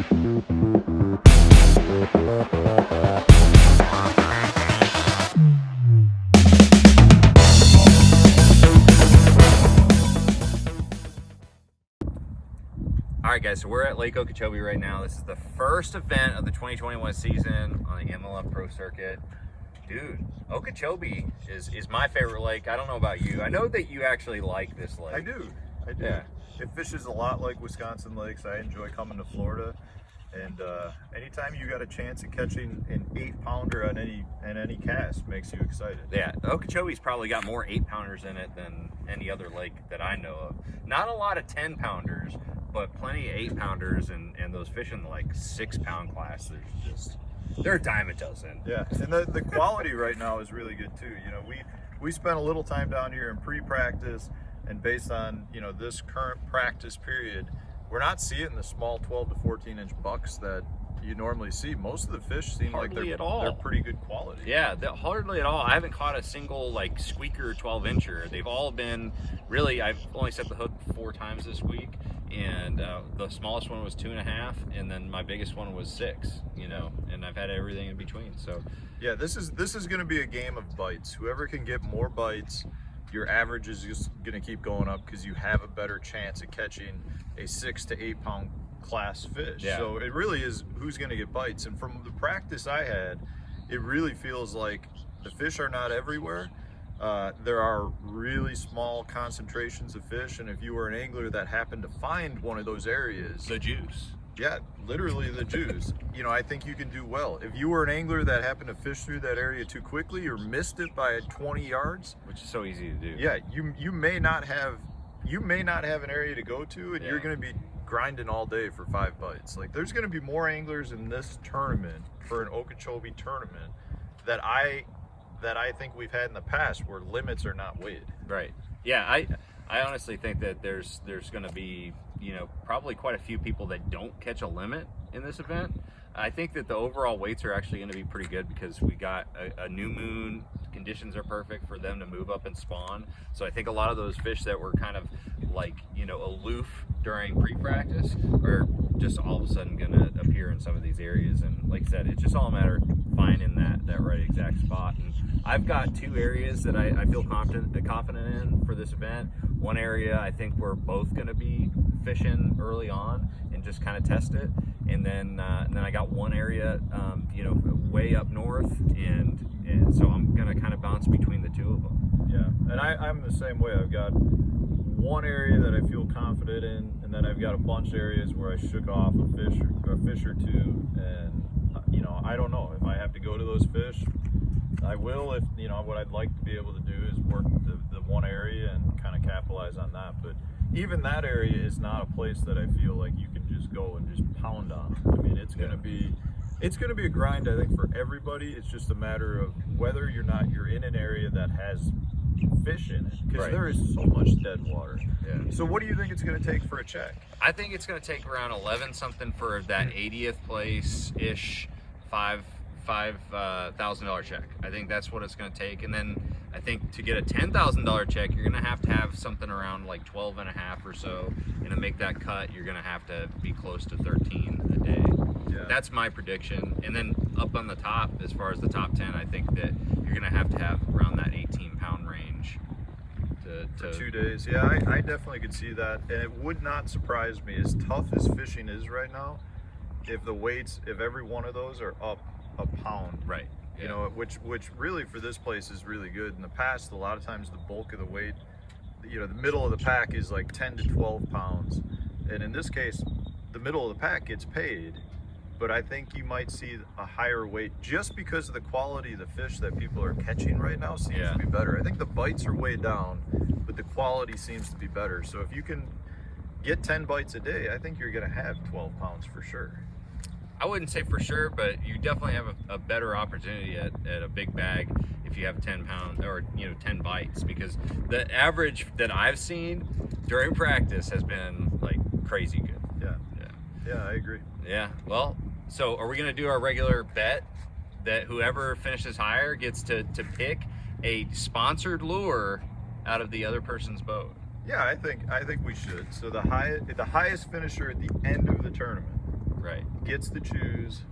All right, guys, so we're at Lake Okeechobee right now. This is the first event of the 2021 season on the MLF Pro Circuit. Dude, Okeechobee is my favorite lake. I don't know about you. I know that you actually like this lake. I do. Yeah. It fishes a lot like Wisconsin lakes. I enjoy coming to Florida, and anytime you got a chance of catching an 8-pounder on any cast makes you excited. Yeah, Okeechobee's probably got more 8-pounders in it than any other lake that I know of. Not a lot of 10-pounders, but plenty of 8-pounders, and those fish in the like 6-pound class, they're a dime a dozen. Yeah, and the quality right now is really good too. You know, we spent a little time down here in pre-practice, and based on, you know, this current practice period, we're not seeing the small 12 to 14-inch bucks that you normally see. Most of the fish seem Hardly like at all. they're pretty good quality. Yeah, hardly at all. I haven't caught a single like squeaker 12-incher. They've all been really, I've only set the hook 4 times this week, and the smallest one was 2.5, and then my biggest one was 6, you know, and I've had everything in between. So yeah, this is going to be a game of bites. Whoever can get more bites, your average is just going to keep going up, because you have a better chance of catching a 6 to 8-pound class fish. Yeah. So it really is who's going to get bites. And from the practice I had, it really feels like the fish are not everywhere. There are really small concentrations of fish, and if you were an angler that happened to find one of those areas, the juice. yeah, literally the juice, you know, I think you can do well. If you were an angler that happened to fish through that area too quickly or missed it by 20 yards, Which is so easy to do. yeah, you may not have an area to go to, and Yeah. you're going to be grinding all day for 5 bites. Like, there's going to be more anglers in this tournament, for an Okeechobee tournament, that I think we've had in the past, where limits are not weighed. Right. Yeah, I honestly think that there's going to be, you know, probably quite a few people that don't catch a limit in this event. I think that the overall weights are actually going to be pretty good, because we got a new moon. Conditions are perfect for them to move up and spawn. So I think a lot of those fish that were kind of like, you know, aloof during pre-practice are just all of a sudden going to appear in some of these areas. And like I said, it's just all a matter of finding that right exact spot. And I've got 2 areas that I feel confident in for this event. One area I think we're both going to be fishing early on and just kind of test it, and then I got one area, you know, way up north, and so I'm going to kind of bounce between the 2 of them. Yeah, and I'm the same way. I've got one area that I feel confident in, and then I've got a bunch of areas where I shook off a fish or 2, and you know, I don't know if I have to go to those fish. I will. If, you know, what I'd like to be able to do is work the one area and kind of capitalize on that. But even that area is not a place that I feel like you can just go and just pound on. I mean, it's going to be a grind, I think, for everybody. It's just a matter of whether you're in an area that has fish in it, because Right. there is so much dead water. Yeah. So what do you think it's going to take for a check? I think it's going to take around 11 something for that 80th place ish $5,000 check. I think that's what it's going to take. And then I think to get a $10,000 check, you're going to have something around like 12 and a half or so. And to make that cut, you're going to have to be close to 13 a day. Yeah. That's my prediction. And then up on the top, as far as the top 10, I think that you're going to have around that 18-pound range. For 2 days. Yeah, I definitely could see that, and it would not surprise me, as tough as fishing is right now, if the weights, if every one of those are up a pound. Right. You know, which really for this place is really good. In the past, a lot of times the bulk of the weight, you know, the middle of the pack is like 10 to 12 pounds, and in this case, the middle of the pack gets paid. But I think you might see a higher weight just because of the quality of the fish that people are catching right now seems to be better. I think the bites are way down, but the quality seems to be better. So if you can get 10 bites a day, I think you're going to have 12 pounds for sure. I wouldn't say for sure, but you definitely have a better opportunity at a big bag if you have 10 pounds or, you know, 10 bites, because the average that I've seen during practice has been like crazy good. Yeah, I agree. Yeah. Well, so are we going to do our regular bet that whoever finishes higher gets to pick a sponsored lure out of the other person's boat? Yeah, I think we should. So the highest finisher at the end of the tournament Right. gets to choose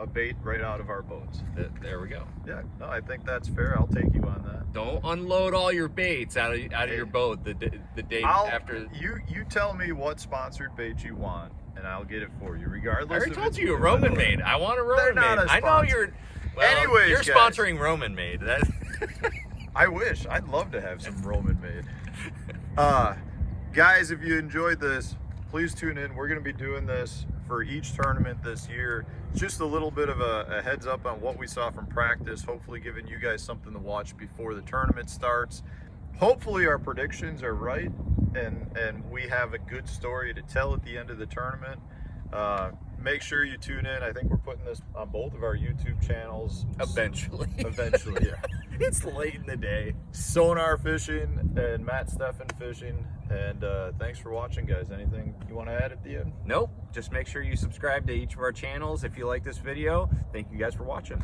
a bait right out of our boats. There we go. Yeah, no, I think that's fair. I'll take you on that. Don't unload all your baits out of your boat the day after. You tell me what sponsored bait you want, and I'll get it for you, regardless. I already if told it's you a blue or Roman not. Made. I want a They're Roman not Made. a I know sponsor. you're. Well, Anyways, you're guys. sponsoring Roman Made. I wish. I'd love to have some Roman Made. Guys, if you enjoyed this, please tune in. We're going to be doing this for each tournament this year. Just a little bit of a heads up on what we saw from practice, hopefully giving you guys something to watch before the tournament starts. Hopefully our predictions are right, and we have a good story to tell at the end of the tournament. Make sure you tune in. I think we're putting this on both of our YouTube channels. Eventually. Eventually, yeah. It's late in the day. Sonar Fishing and Matt Steffen Fishing. And thanks for watching, guys. Anything you want to add at the end? Nope. Just make sure you subscribe to each of our channels if you like this video. Thank you guys for watching.